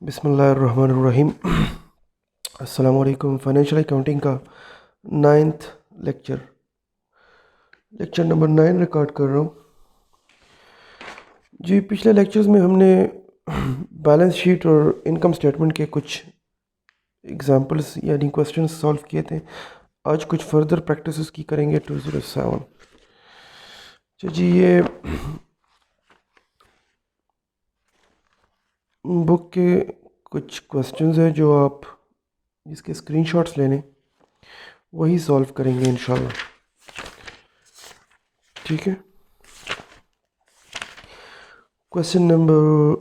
बिस्मिल्लाहिर्रहमानिर्रहीम। अस्सलामु अलैकुम। फाइनेंशियल अकाउंटिंग का 9th lecture lecture number 9 record कर रहा हूँ जी। पिछले लेक्चर्स में हमने बैलेंस शीट और इनकम स्टेटमेंट के कुछ एग्जांपल्स यानी क्वेश्चंस सॉल्व किए थे। आज कुछ फर्दर प्रैक्टिसेस की करेंगे 207। तो जी ये बुक के कुछ क्वेश्चंस हैं जो आप इसके स्क्रीनशॉट्स ले लें, वही सॉल्व करेंगे इंशाल्लाह। ठीक है। क्वेश्चन नंबर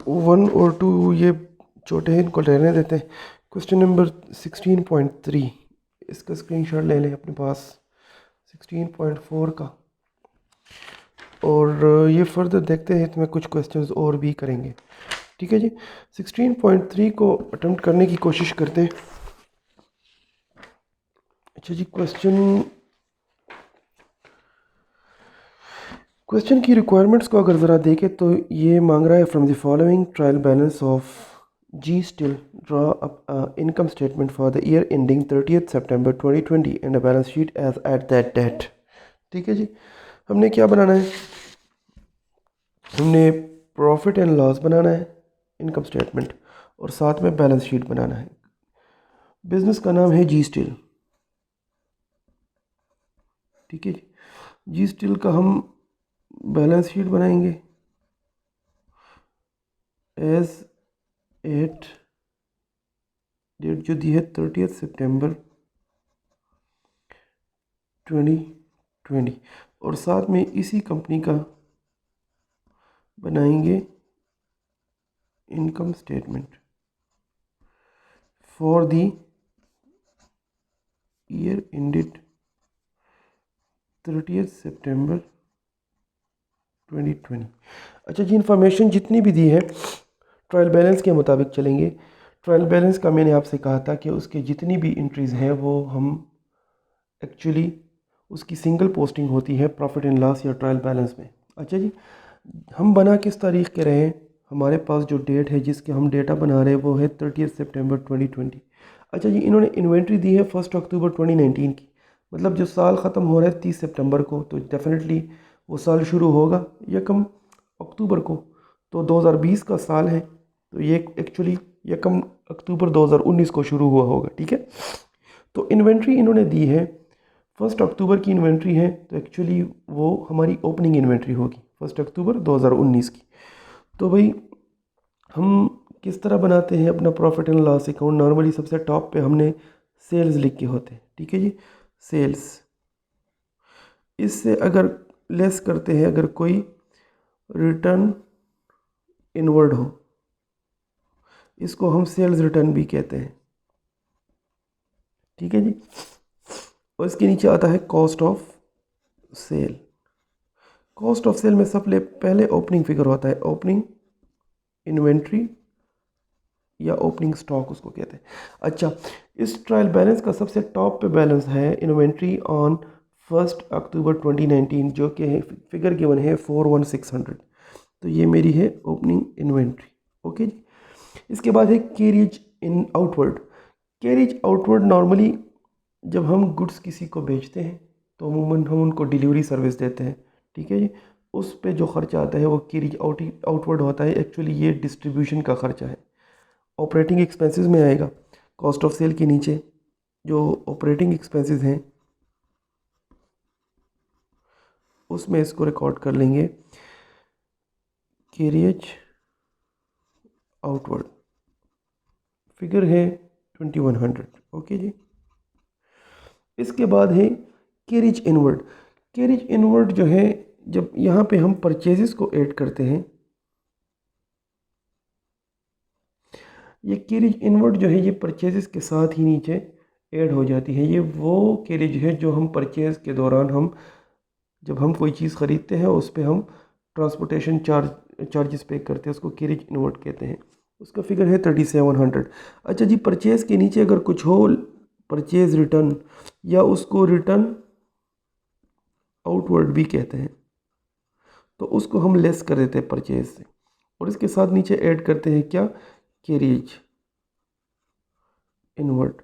1 और 2 ये छोटे हैं, इनको रहने देते हैं। क्वेश्चन नंबर 16.3 इसका स्क्रीनशॉट ले लें अपने पास, 16.4 का। और ये फर्दर देखते हैं, इसमें कुछ क्वेश्चंस और भी करेंगे। ठीक है जी। 16.3 को अटेम्प्ट करने की कोशिश करते हैं। अच्छा जी, क्वेश्चन की रिक्वायरमेंट्स को अगर ज़रा देखें तो ये मांग रहा है from the following trial balance of G still draw up income statement for the year ending 30th September 2020 and a balance sheet as at that date. ठीक है जी। हमने क्या बनाना है? हमने प्रॉफिट एंड लॉस बनाना है, इनकम स्टेटमेंट, और साथ में बैलेंस शीट बनाना है। बिजनेस का नाम है जी स्टिल। ठीक है जी। जी स्टिल का हम बैलेंस शीट बनाएंगे एज एट डेट जो दी है 30th September 2020, और साथ में इसी कंपनी का बनाएंगे income statement for the year ended 30th September 2020। अच्छा जी, इन्फॉर्मेशन जितनी भी दी है ट्रायल बैलेंस के मुताबिक चलेंगे। ट्रायल बैलेंस का मैंने आपसे कहा था कि उसके जितनी भी एंट्रीज़ हैं वो हम एक्चुअली उसकी सिंगल पोस्टिंग होती है प्रॉफिट एंड लॉस या ट्रायल बैलेंस में। अच्छा जी, हम बना किस तारीख के रहे हैं? हमारे पास जो डेट है जिसके हम डेटा बना रहे हैं वो है 30th September 2020। अच्छा जी, इन्होंने इन्वेंट्री दी है 1 अक्टूबर 2019 की। मतलब जो साल ख़त्म हो रहा है 30 सितंबर को, तो डेफिनेटली वो साल शुरू होगा 1 अक्टूबर को। तो 2020 का साल है, तो ये एक्चुअली 1 अक्टूबर 2019 को शुरू हुआ होगा। ठीक है। तो इन्वेंट्री इन्होंने दी है 1 अक्टूबर की इन्वेंट्री है, तो एक्चुअली वो हमारी ओपनिंग इन्वेंट्री होगी 1 अक्टूबर 2019 की। तो भाई हम किस तरह बनाते हैं अपना profit and loss account? Normally सबसे टॉप पे हमने सेल्स लिख के होते हैं। ठीक है जी। सेल्स, इससे अगर लेस करते हैं, अगर कोई रिटर्न इनवर्ड हो, इसको हम सेल्स रिटर्न भी कहते हैं। ठीक है जी। और इसके नीचे आता है cost of sale. Cost of sale में सबसे पहले ओपनिंग फिगर होता है, ओपनिंग इन्वेंट्री या ओपनिंग स्टॉक उसको कहते हैं। अच्छा, इस ट्रायल बैलेंस का सबसे टॉप पे बैलेंस है इन्वेंट्री ऑन 1 अक्टूबर 2019, जो कि फिगर गिवन है 41600। तो ये मेरी है ओपनिंग इन्वेंट्री। ओके जी। इसके बाद है कैरिज इन आउटवर्ड। कैरिज आउटवर्ड नॉर्मली जब हम गुड्स किसी को बेचते हैं तो अमूमन हम उनको डिलीवरी सर्विस देते हैं। ठीक है जी। उस पे जो खर्चा आता है वो कैरिज आउटवर्ड होता है। एक्चुअली ये डिस्ट्रीब्यूशन का खर्चा है, ऑपरेटिंग एक्सपेंसेस में आएगा। कॉस्ट ऑफ सेल के नीचे जो ऑपरेटिंग एक्सपेंसेस हैं उसमें इसको रिकॉर्ड कर लेंगे कैरिज आउटवर्ड। फिगर है 2100। ओके जी। इसके बाद है कैरिज इनवर्ड। कैरिज इनवर्ड जो है, जब यहाँ पे हम परचेजेस को ऐड करते हैं, ये कैरिज इनवर्ड जो है ये परचेजेस के साथ ही नीचे ऐड हो जाती है। ये वो कैरिज है जो हम परचेज के दौरान हम जब हम कोई चीज़ ख़रीदते हैं उस पर हम ट्रांसपोर्टेशन चार्जेस पे करते हैं, उसको कैरिज इनवर्ड कहते हैं। उसका फिगर है 3700। अच्छा जी, परचेज़ के नीचे अगर कुछ हो, परचेज़ रिटर्न या उसको रिटर्न आउटवर्ड भी कहते हैं, तो उसको हम लेस कर देते हैं परचेज से। और इसके साथ नीचे ऐड करते हैं क्या, कैरिज इनवर्ड।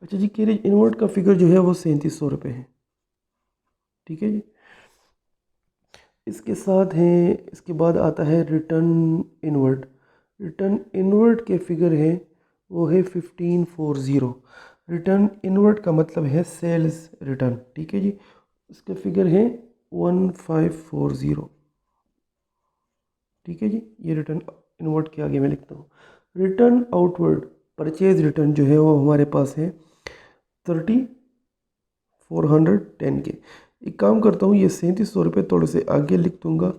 अच्छा जी, कैरिज इनवर्ड का फिगर जो है वो 3700 रुपये है, ठीक है जी। इसके साथ है, इसके बाद आता है रिटर्न इनवर्ड। रिटर्न इनवर्ड के फिगर है वो है 1540। रिटर्न इनवर्ड का मतलब है सेल्स रिटर्न, ठीक है जी। इसका फिगर है 1540, ठीक है जी। ये रिटर्न इनवर्ड के आगे मैं लिखता हूँ। रिटर्न आउटवर्ड परचेज रिटर्न जो है वो हमारे पास है 3410 के। एक काम करता हूँ, ये 3700 रुपये थोड़े से आगे लिख दूँगा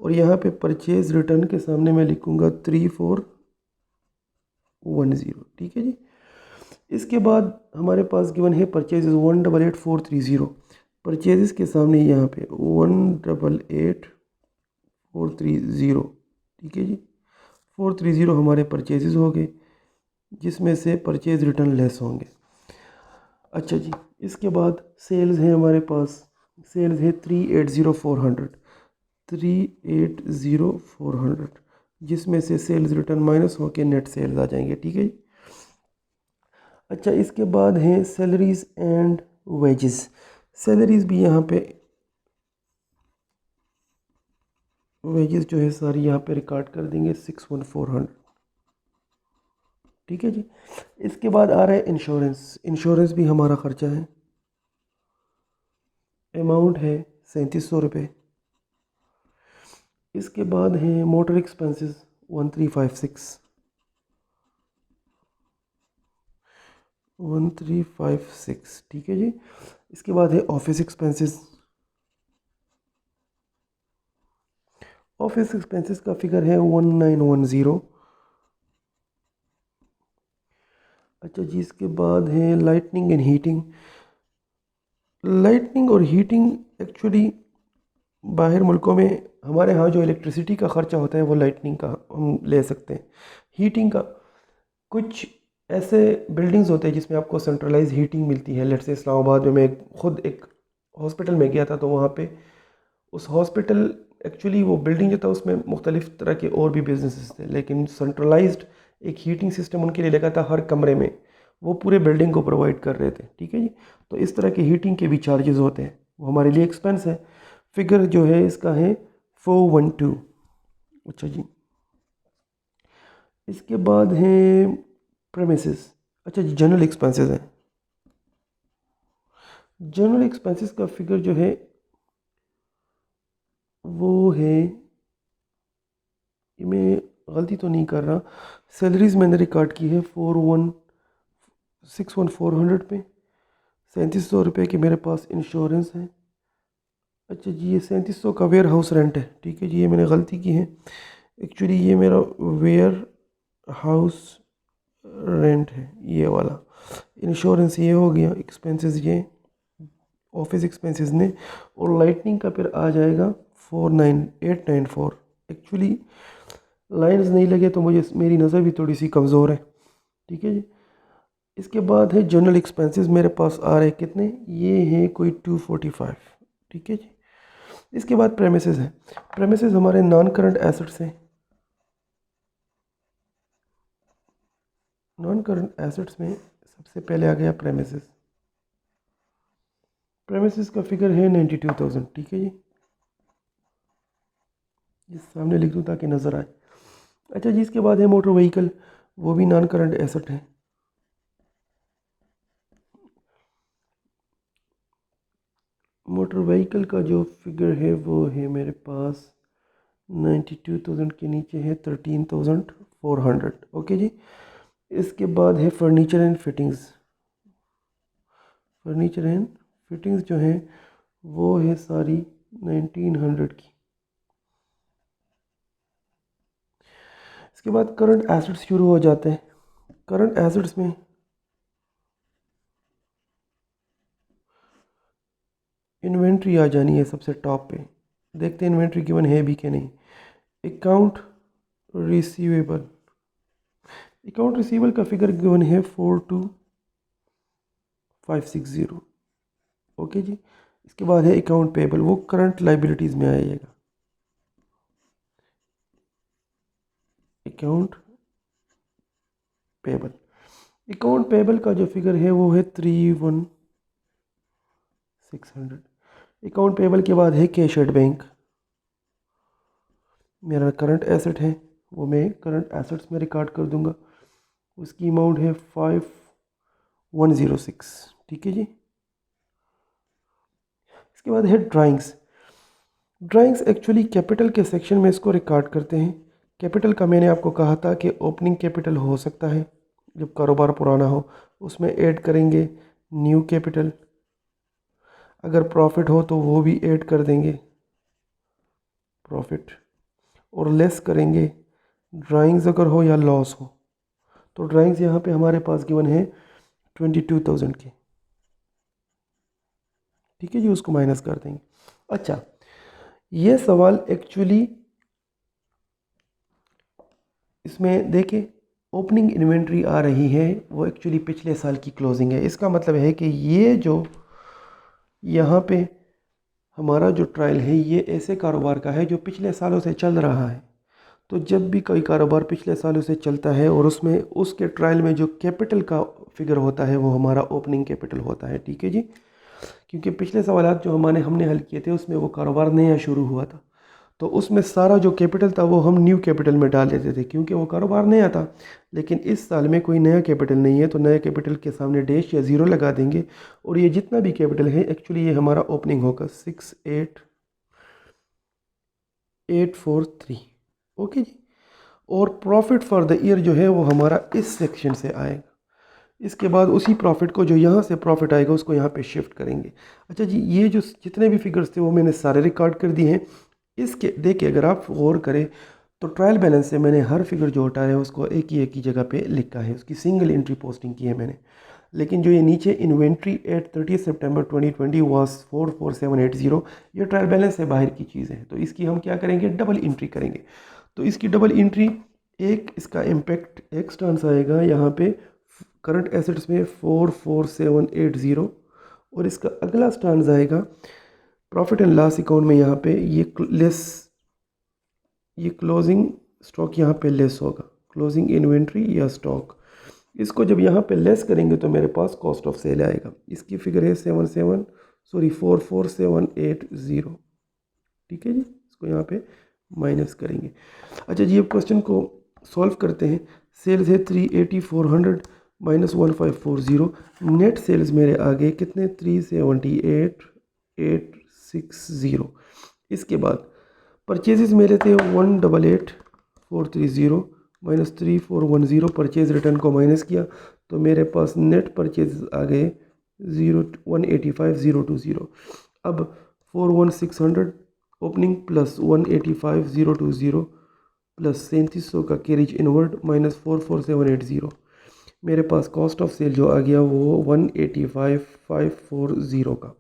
और यहाँ पे परचेज रिटर्न के सामने मैं लिखूँगा 3410, ठीक है जी। इसके बाद हमारे पास गिवन है परचेजेस 188430। परचेजेस के सामने यहाँ पे 188430, ठीक है जी। 430 हमारे परचेजेस हो गए, जिसमें से परचेज रिटर्न लेस होंगे। अच्छा जी, इसके बाद सेल्स है हमारे पास, सेल्स है 380400, 380400, जिसमें से सेल्स रिटर्न माइनस होकर नेट सेल्स आ जाएंगे, ठीक है जी। अच्छा, इसके बाद है सैलरीज एंड वेजेस। सैलरीज भी यहाँ पे, वेजेस जो है सारी यहाँ पे रिकॉर्ड कर देंगे 61400, ठीक है जी। इसके बाद आ रहा है इंश्योरेंस। इंश्योरेंस भी हमारा खर्चा है, अमाउंट है 3700 रुपये। इसके बाद है मोटर एक्सपेंसेस 1356, 1356, ठीक है जी। इसके बाद है ऑफिस एक्सपेंसेस। ऑफिस एक्सपेंसेस का फिगर है 1910। अच्छा जी, इसके बाद है लाइटनिंग एंड हीटिंग। लाइटनिंग और हीटिंग एक्चुअली बाहर मुल्कों में, हमारे यहाँ जो इलेक्ट्रिसिटी का ख़र्चा होता है वो लाइटनिंग का हम ले सकते हैं। हीटिंग का कुछ ऐसे बिल्डिंग्स होते हैं जिसमें आपको सेंट्रलाइज हीटिंग मिलती है। लेट्स से इस्लामाबाद में मैं खुद एक हॉस्पिटल में गया था, तो वहाँ पे उस हॉस्पिटल, एक्चुअली वो बिल्डिंग जो था उसमें मुख्तलिफ़ तरह के और भी बिजनेसेस थे, लेकिन सेंट्रलाइज्ड एक हीटिंग सिस्टम उनके लिए लगा था हर कमरे में, वो पूरे बिल्डिंग को प्रोवाइड कर रहे थे, ठीक है जी। तो इस तरह के हीटिंग के भी चार्जेस होते हैं, वो हमारे लिए एक्सपेंस है। फिगर जो है इसका है 412। अच्छा जी, इसके बाद है प्रेमिसेस। अच्छा जी, जनरल एक्सपेंसेस हैं। जनरल एक्सपेंसेस का फिगर जो है वो है, ये मैं गलती तो नहीं कर रहा, सैलरीज मैंने रिकॉर्ड की है 4161400 पे। 3700 रुपये के मेरे पास इंश्योरेंस है। अच्छा जी, ये 3700 का वेयर हाउस रेंट है, ठीक है जी। ये मैंने गलती की है, एक्चुअली ये मेरा वेयर हाउस रेंट है ये वाला। इंश्योरेंस ये हो गया, एक्सपेंसेस ये ऑफिस एक्सपेंसेस ने, और लाइटनिंग का फिर आ जाएगा 49894। एक्चुअली लाइंस नहीं लगे तो मुझे, मेरी नज़र भी थोड़ी सी कमज़ोर है, ठीक है जी। इसके बाद है जनरल एक्सपेंसेस, मेरे पास आ रहे हैं कितने, ये हैं कोई 245, ठीक है जी। इसके बाद प्रेमिसेस है। प्रेमिसेस हमारे नॉन करंट एसेट्स हैं। नॉन करंट एसेट्स में सबसे पहले आ गया प्रेमिसेस। प्रेमिसेस का फिगर है 92,000, ठीक है जी। ये सामने लिख दूँ ताकि नज़र आए। अच्छा जी, इसके बाद है मोटर व्हीकल, वो भी नॉन करंट एसेट है। मोटर व्हीकल का जो फिगर है वो है मेरे पास 92,000 के नीचे है 13,400, ओके जी। इसके बाद है furniture and fittings. Furniture and fittings जो है वो है सारी 1900 की। इसके बाद करंट एसेट्स शुरू हो जाते हैं। करंट एसेट्स में इन्वेंट्री आ जानी है सबसे टॉप पे। देखते हैं इन्वेंट्री गिवन है भी कि नहीं। अकाउंट रिसीवेबल, अकाउंट रिसीवेबल का फिगर गिवन है 42560, ओके जी। इसके बाद है अकाउंट पेबल, वो करंट लाइबिलिटीज़ में आएगा। Account payable. अकाउंट पेबल का जो फिगर है वो है 31,600। अकाउंट पेबल के बाद है कैश एट बैंक। मेरा करंट एसेट है वो मैं करंट एसेट्स में रिकॉर्ड कर दूंगा। उसकी अमाउंट है 5106। ठीक है जी। इसके बाद है ड्राइंग्स। ड्राइंग्स एक्चुअली कैपिटल के सेक्शन में इसको रिकॉर्ड करते हैं। कैपिटल का मैंने आपको कहा था कि ओपनिंग कैपिटल हो सकता है जब कारोबार पुराना हो, उसमें ऐड करेंगे न्यू कैपिटल। अगर प्रॉफिट हो तो वो भी ऐड कर देंगे प्रॉफिट, और लेस करेंगे ड्राइंग्स अगर हो या लॉस हो। तो ड्राइंग्स यहाँ पे हमारे पास गिवन है 22,000 की। ठीक है जी, उसको माइनस कर देंगे। अच्छा, ये सवाल एक्चुअली इसमें देखें, ओपनिंग इन्वेंट्री आ रही है वो एक्चुअली पिछले साल की क्लोजिंग है। इसका मतलब है कि ये जो यहाँ पे हमारा जो ट्रायल है ये ऐसे कारोबार का है जो पिछले सालों से चल रहा है। तो जब भी कोई कारोबार पिछले सालों से चलता है और उसमें उसके ट्रायल में जो कैपिटल का फिगर होता है वो हमारा ओपनिंग कैपिटल होता है। ठीक है जी, क्योंकि पिछले सवालात जो हमने हल किए थे उसमें वो कारोबार नया शुरू हुआ था, तो उसमें सारा जो कैपिटल था वो हम न्यू कैपिटल में डाल देते थे क्योंकि वो कारोबार नया था। लेकिन इस साल में कोई नया कैपिटल नहीं है, तो नया कैपिटल के सामने डैश या ज़ीरो लगा देंगे और ये जितना भी कैपिटल है एक्चुअली ये हमारा ओपनिंग होगा 68,843। ओके जी। और प्रॉफिट फॉर द ईयर जो है वो हमारा इस सेक्शन से आएगा। इसके बाद उसी प्रॉफिट को जो यहाँ से प्रॉफिट आएगा उसको यहाँ पे शिफ्ट करेंगे। अच्छा जी, ये जो जितने भी फिगर्स थे वो मैंने सारे रिकॉर्ड कर दिए हैं। इसके देखिए, अगर आप गौर करें तो ट्रायल बैलेंस से मैंने हर फिगर जो उठाया है उसको एक ही जगह पे लिखा है, उसकी सिंगल एंट्री पोस्टिंग की है मैंने। लेकिन जो ये नीचे इन्वेंट्री एट 30 सितंबर 2020 वाज 44780, ये ट्रायल बैलेंस से बाहर की चीज़ है, तो इसकी हम क्या करेंगे, डबल एंट्री करेंगे। तो इसकी डबल एंट्री, एक इसका इम्पैक्ट एक्स टर्न्स आएगा यहाँ पे करंट एसेट्स में 44780, और इसका अगला स्टांस आएगा प्रॉफिट एंड लॉस अकाउंट में। यहाँ पे ये क्लोजिंग स्टॉक यहाँ पे लेस होगा, क्लोजिंग इन्वेंट्री या स्टॉक। इसको जब यहाँ पे लेस करेंगे तो मेरे पास कॉस्ट ऑफ सेल आएगा। इसकी फिगर है 44780। ठीक है जी, इसको यहाँ पे माइनस करेंगे। अच्छा जी, अब क्वेश्चन को सॉल्व करते हैं। सेल्स है 380,400 माइनस 1540। नेट सेल्स मेरे आगे कितने, 378,860। इसके बाद परचेजेस मेरे थे 188,430 माइनस 3410। परचेज रिटर्न को माइनस किया तो मेरे पास नेट परचेज आ गए 185,020। अब 41,600 ओपनिंग प्लस 185,020 प्लस 3700 का कैरेज इनवर्ड माइनस 44780। मेरे पास कॉस्ट ऑफ सेल जो आ गया वो 185,540 का।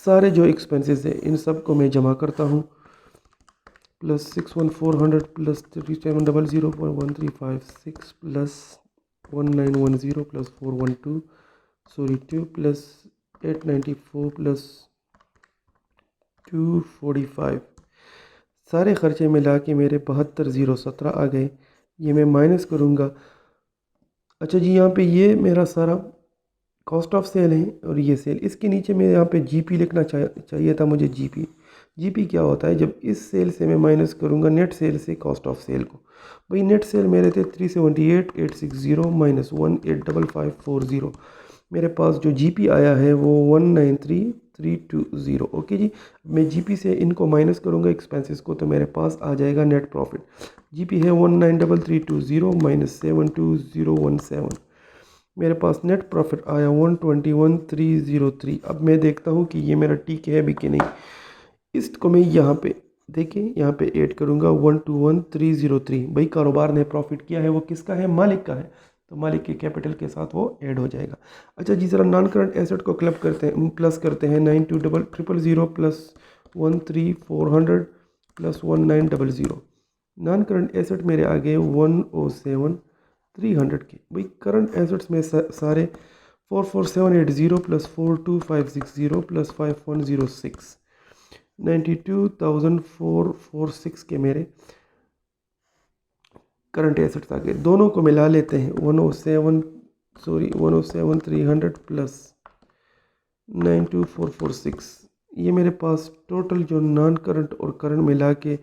सारे जो एक्सपेंसेस है इन सब को मैं जमा करता हूँ, plus 61,400 plus 3700.1356 plus 1910 plus 412 plus 894 plus 245। सारे खर्चे मिला के मेरे 72,017 आ गए। ये मैं माइनस करूँगा। अच्छा जी, यहाँ पे ये मेरा सारा कॉस्ट ऑफ सेल है और ये सेल। इसके नीचे मैं यहाँ पे जीपी लिखना चाहिए था मुझे। जीपी क्या होता है, जब इस सेल से मैं माइनस करूँगा नेट सेल से कॉस्ट ऑफ सेल को। भाई नेट सेल मेरे थे 378,860 माइनस 18,540। मेरे पास जो जीपी आया है वो 193,320। ओके जी, मैं जीपी से इनको माइनस करूँगा एक्सपेंसेस को, तो मेरे पास आ जाएगा नेट प्रॉफिट। जीपी है 193,320 माइनस 72017। मेरे पास नेट प्रॉफिट आया 121,303। अब मैं देखता हूँ कि ये मेरा टीक है भी कि नहीं। इसको मैं यहाँ पे देखिए, यहाँ पे ऐड करूँगा 121,303। भाई कारोबार ने प्रॉफिट किया है वो किसका है, मालिक का है, तो मालिक के कैपिटल के साथ वो ऐड हो जाएगा। अच्छा जी, ज़रा नॉन करंट एसेट को क्लब करते हैं, प्लस करते हैं। 92,000 plus 13,400 plus 1900। Non current asset मेरे आगे 107,300 के। भाई करंट एसेट्स में सारे 44780 प्लस 42560 प्लस 5106, 92,446 के मेरे करंट एसेट्स आ गए, दोनों को मिला लेते हैं। 107 प्लस 92446, ये मेरे पास टोटल जो नॉन करंट और करंट मिला के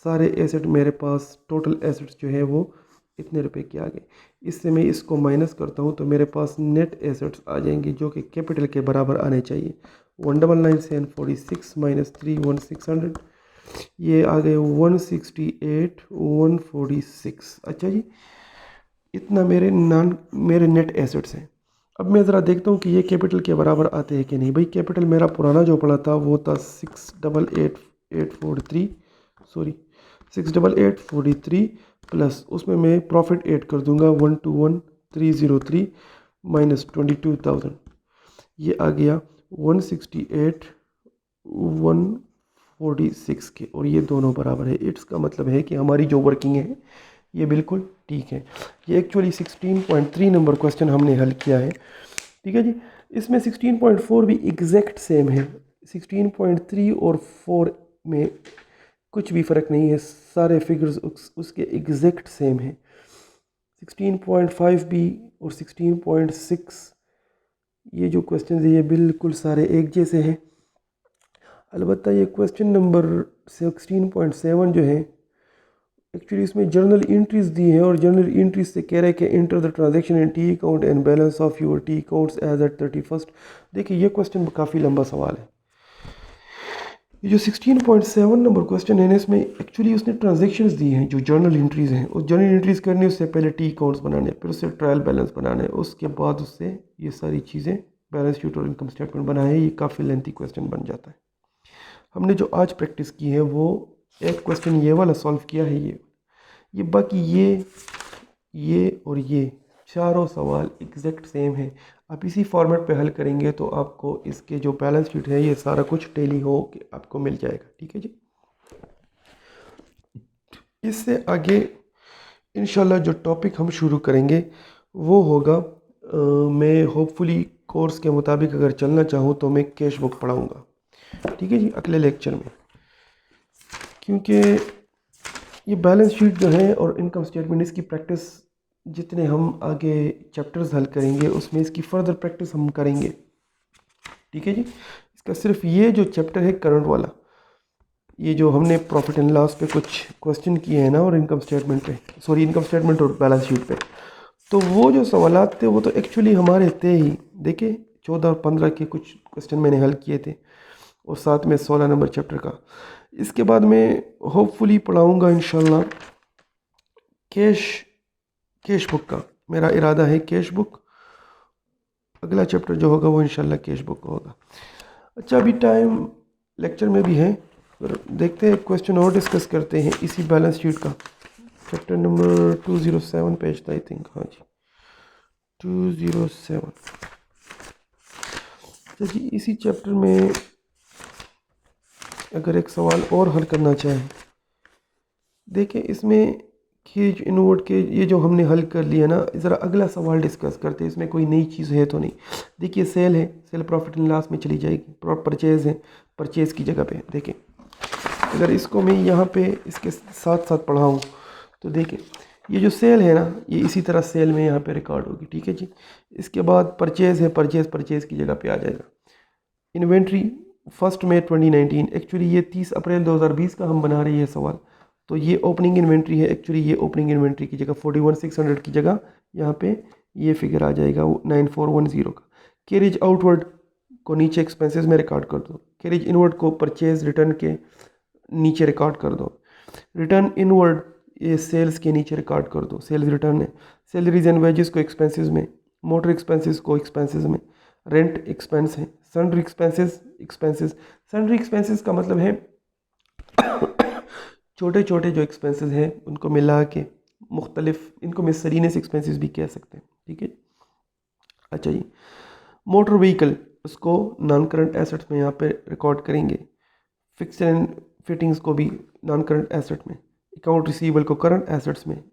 सारे एसेट मेरे पास टोटल एसेट्स जो है वो इतने रुपए के आ गए। इससे मैं इसको माइनस करता हूँ तो मेरे पास नेट एसेट्स आ जाएंगे जो कि कैपिटल के बराबर आने चाहिए। 199,746 माइनस 3,1600, ये आ गए 168,146। अच्छा जी, इतना मेरे नेट एसेट्स हैं। अब मैं ज़रा देखता हूँ कि ये कैपिटल के बराबर आते हैं कि नहीं। भाई कैपिटल मेरा पुराना जो पड़ा था वो था 688,843, सॉरी 688,43 प्लस उसमें मैं प्रॉफिट ऐड कर दूंगा 121,303 माइनस 22,000, ये आ गया 168,146 के, और ये दोनों बराबर है। इसका मतलब है कि हमारी जो वर्किंग है ये बिल्कुल ठीक है। ये एक्चुअली 16.3 नंबर क्वेश्चन हमने हल किया है, ठीक है जी। इसमें 16.4 भी एग्जैक्ट सेम है। 16.3 और 4 में कुछ भी फ़र्क नहीं है, सारे फिगर्स उसके एग्जैक्ट सेम है। 16.5 भी और 16.6, ये जो क्वेश्चन है ये बिल्कुल सारे एक जैसे हैं। अलबत्ता ये क्वेश्चन नंबर 16.7 जो है एक्चुअली इसमें जर्नल एंट्रीज दी है, और जर्नल एंट्रीज से कह रहे हैं कि enter the transaction in T account and balance of your T accounts as at 31st। देखिए ये क्वेश्चन काफ़ी लंबा सवाल है। ये जो 16.7 नंबर क्वेश्चन है ना, इसमें एक्चुअली उसने ट्रांजेक्शन्स दी हैं जो जर्नल एंट्रीज हैं। उस जर्नल एंट्रीज करने उससे पहले टी अकाउंट्स बनाने, फिर उससे ट्रायल बैलेंस बनाने, उसके बाद उससे ये सारी चीज़ें बैलेंस शीट और इनकम स्टेटमेंट बनाए। ये काफ़ी लेंथी क्वेश्चन बन जाता है। हमने जो आज प्रैक्टिस की है वो एक क्वेश्चन ये वाला सॉल्व किया है, ये बाकी ये और ये चारों सवाल एग्जैक्ट सेम है। आप इसी फॉर्मेट पे हल करेंगे तो आपको इसके जो बैलेंस शीट है ये सारा कुछ टैली हो के आपको मिल जाएगा, ठीक है जी। इससे आगे इंशाल्लाह जो टॉपिक हम शुरू करेंगे वो होगा मैं होपफुली कोर्स के मुताबिक अगर चलना चाहूँ तो मैं कैश बुक पढ़ाऊँगा, ठीक है जी, अगले लेक्चर में। क्योंकि ये बैलेंस शीट जो है और इनकम स्टेटमेंट, इसकी प्रैक्टिस जितने हम आगे चैप्टर्स हल करेंगे उसमें इसकी फर्दर प्रैक्टिस हम करेंगे, ठीक है जी। इसका सिर्फ ये जो चैप्टर है करंट वाला, ये जो हमने प्रॉफिट एंड लॉस पे कुछ क्वेश्चन किए हैं ना, और इनकम स्टेटमेंट पे, सॉरी इनकम स्टेटमेंट और बैलेंस शीट पे, तो वो जो सवालात थे वो तो एक्चुअली हमारे थे ही। देखिए 14-15 के कुछ क्वेश्चन मैंने हल किए थे, और साथ में 16 नंबर चैप्टर का। इसके बाद मैं होपफुली पढ़ाऊँगा इंशाल्लाह कैश बुक का। मेरा इरादा है कैश बुक, अगला चैप्टर जो होगा वो इंशाल्लाह कैश बुक का होगा। अच्छा अभी टाइम लेक्चर में भी है, पर देखते हैं क्वेश्चन और डिस्कस करते हैं इसी बैलेंस शीट का। चैप्टर नंबर 207 पेज था आई थिंक, हाँ जी 207। अच्छा जी, इसी चैप्टर में अगर एक सवाल और हल करना चाहें, देखें इसमें खींच इनवर्ट के ये जो हमने हल कर लिया ना, ज़रा अगला सवाल डिस्कस करते हैं। इसमें कोई नई चीज़ है तो नहीं। देखिए सेल है, सेल प्रॉफिट एंड लॉस में चली जाएगी। परचेज़ है, परचेज़ की जगह पे देखें, अगर इसको मैं यहाँ पे इसके साथ साथ पढ़ाऊँ तो देखें ये जो सेल है ना, ये इसी तरह सेल में यहाँ पे रिकॉर्ड होगी, ठीक है जी। इसके बाद परचेज़ है, परचेज़ की जगह पे आ जाएगा। इन्वेंट्री 1 मई 2019, एक्चुअली ये 30 अप्रैल 2020 का हम बना रहे हैं सवाल, तो ये ओपनिंग इन्वेंट्री है। एक्चुअली ये ओपनिंग इन्वेंट्री की जगह 41,600 की जगह यहाँ पे ये फिगर आ जाएगा 9410 का। कैरेज आउटवर्ड को नीचे एक्सपेंसेस में रिकॉर्ड कर दो, कैरेज इनवर्ड को परचेज रिटर्न के नीचे रिकॉर्ड कर दो, रिटर्न इनवर्ड ये सेल्स के नीचे रिकॉर्ड कर दो, सेल्स रिटर्न है। सैलरीज एंड वेजेस को एक्सपेंसेस में, मोटर एक्सपेंसेस को एक्सपेंसेस में, रेंट एक्सपेंस है, सन्ड्री एक्सपेंसेस। सन्ड्री एक्सपेंसेस का मतलब है छोटे छोटे जो एक्सपेंसेस हैं उनको मिला के मुख्तलिफ, इनको मिससेलेनियस एक्सपेंसेस भी कह सकते हैं, ठीक है। अच्छा जी, मोटर व्हीकल उसको नॉन करंट एसेट्स में यहाँ पे रिकॉर्ड करेंगे। फिक्स्ड एंड फिटिंग्स को भी नॉन करंट एसेट में, अकाउंट रिसीवेबल को करंट एसेट्स में,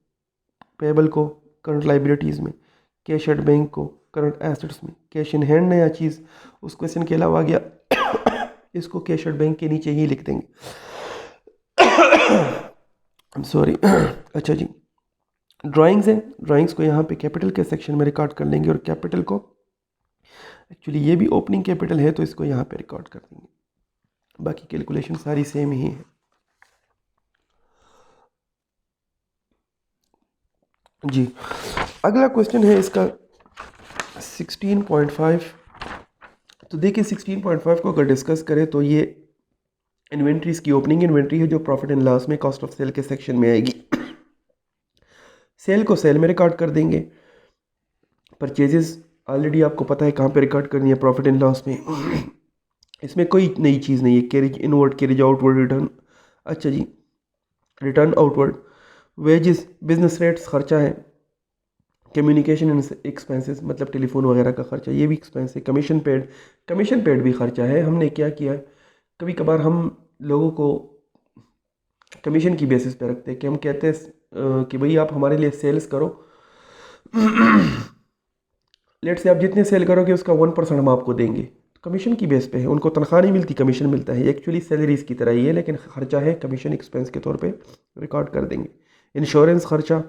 पेबल को करंट लाइबिलिटीज़ में, कैश एट बैंक को करंट एसेट्स में। कैश इन हैंड नया चीज़ उस क्वेश्चन के अलावा आ गया, इसको कैश एट बैंक के नीचे ही लिख देंगे, सॉरी। अच्छा जी, ड्राइंग्स हैं, ड्राइंग्स को यहाँ पे कैपिटल के सेक्शन में रिकॉर्ड कर लेंगे और कैपिटल को एक्चुअली ये भी ओपनिंग कैपिटल है तो इसको यहाँ पे रिकॉर्ड कर देंगे। बाकी कैलकुलेशन सारी सेम ही है जी। अगला क्वेश्चन है इसका 16.5। तो देखिए 16.5 को अगर डिस्कस करें तो ये इन्वेंट्रीज की ओपनिंग इन्वेंट्री है जो प्रॉफिट एंड लॉस में कॉस्ट ऑफ सेल के सेक्शन में आएगी। सेल को सेल में रिकॉर्ड कर देंगे। परचेजेस ऑलरेडी आपको पता है कहाँ पे रिकॉर्ड करनी है, प्रॉफिट एंड लॉस में। इसमें कोई नई चीज़ नहीं है। Carriage inward, carriage outward, return, अच्छा जी, return outward, wages, business rates खर्चा है, कम्युनिकेशन एक्सपेंसेस मतलब टेलीफोन वगैरह का खर्चा, ये भी एक्सपेंस है। कमीशन पेड भी खर्चा है। हमने क्या किया, कभी कभार हम लोगों को कमीशन की बेसिस पे रखते हैं कि हम कहते हैं कि भाई आप हमारे लिए सेल्स करो, लेट से आप जितने सेल करोगे उसका 1% हम आपको देंगे। कमीशन की बेस पे है, उनको तनख्वाह नहीं मिलती, कमीशन मिलता है। एक्चुअली सैलरीज की तरह ही है लेकिन खर्चा है, कमीशन एक्सपेंस के तौर पे रिकॉर्ड कर देंगे। इंश्योरेंस खर्चा,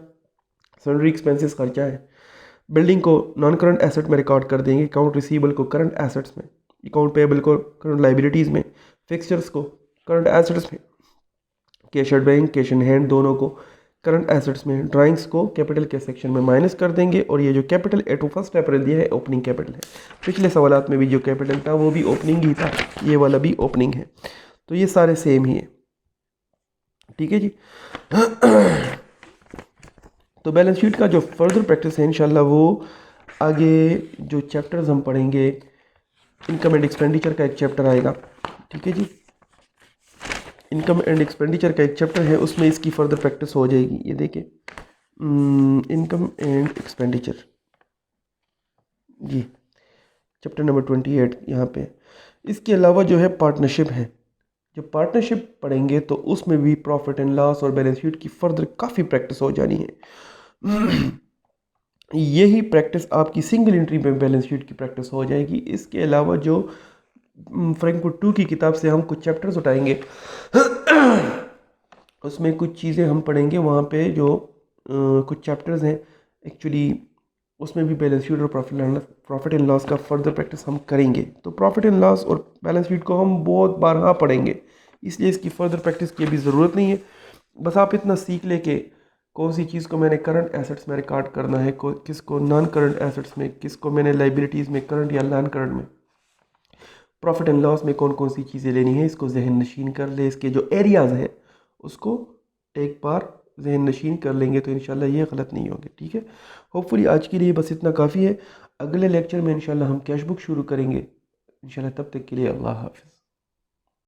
सैलरी एक्सपेंसेस खर्चा है। बिल्डिंग को नॉन करंट एसेट में रिकॉर्ड कर देंगे, अकाउंट रिसीवेबल को करंट एसेट्स में, अकाउंट पेएबल को करंट लाइबिलिटीज़ में, फिक्सचर्स को करंट एसेट्स में, cash at bank, cash in hand दोनों को करंट एसेट्स में। ड्राइंग्स को कैपिटल के सेक्शन में माइनस कर देंगे और ये जो capital a to first April दिया है ओपनिंग कैपिटल है। पिछले सवालात में भी जो कैपिटल था वो भी ओपनिंग ही था, ये वाला भी ओपनिंग है, तो ये सारे सेम ही है। ठीक है जी। तो बैलेंस शीट का जो फर्दर प्रैक्टिस है इंशाल्लाह वो आगे जो चैप्टर्स हम पढ़ेंगे, इनकम एंड एक्सपेंडिचर का एक चैप्टर आएगा। ठीक है जी, इनकम एंड एक्सपेंडिचर का एक चैप्टर है, उसमें इसकी फर्दर प्रैक्टिस हो जाएगी। ये देखिए इनकम एंड एक्सपेंडिचर जी, चैप्टर नंबर 28 यहाँ पे। इसके अलावा जो है पार्टनरशिप है, जब पार्टनरशिप पढ़ेंगे तो उसमें भी प्रॉफिट एंड लॉस और बैलेंस शीट की फर्दर काफ़ी प्रैक्टिस हो जानी है। यही प्रैक्टिस आपकी सिंगल एंट्री में बैलेंस शीट की प्रैक्टिस हो जाएगी। इसके अलावा जो फ्रैंकफुट 2 की किताब से हम कुछ चैप्टर्स उठाएंगे, उसमें कुछ चीज़ें हम पढ़ेंगे। वहाँ पे जो कुछ चैप्टर्स हैं एक्चुअली उसमें भी बैलेंस शीट और प्रॉफिट एंड लॉस का फर्दर प्रैक्टिस हम करेंगे। तो प्रॉफिट एंड लॉस और बैलेंस शीट को हम बहुत बार पढ़ेंगे, इसलिए इसकी फर्दर प्रैक्टिस की अभी ज़रूरत नहीं है। बस आप इतना सीख ले कि कौन सी चीज़ को मैंने करंट एसेट्स में रिकॉर्ड करना है, किसको नॉन करंट एसेट्स में, किसको मैंने लाइबिलिटीज़ में करंट या नॉन करंट में, प्रॉफिट एंड लॉस में कौन कौन सी चीज़ें लेनी है, इसको जहन नशीन कर ले। इसके जो एरियाज़ हैं उसको एक बार जहन नशीन कर लेंगे तो इंशाल्लाह ये गलत नहीं होंगे। ठीक है, होपफुली आज के लिए बस इतना काफ़ी है। अगले लेक्चर में इंशाल्लाह हम कैश बुक शुरू करेंगे इंशाल्लाह। तब तक के लिए अल्लाह हाफ़िज़।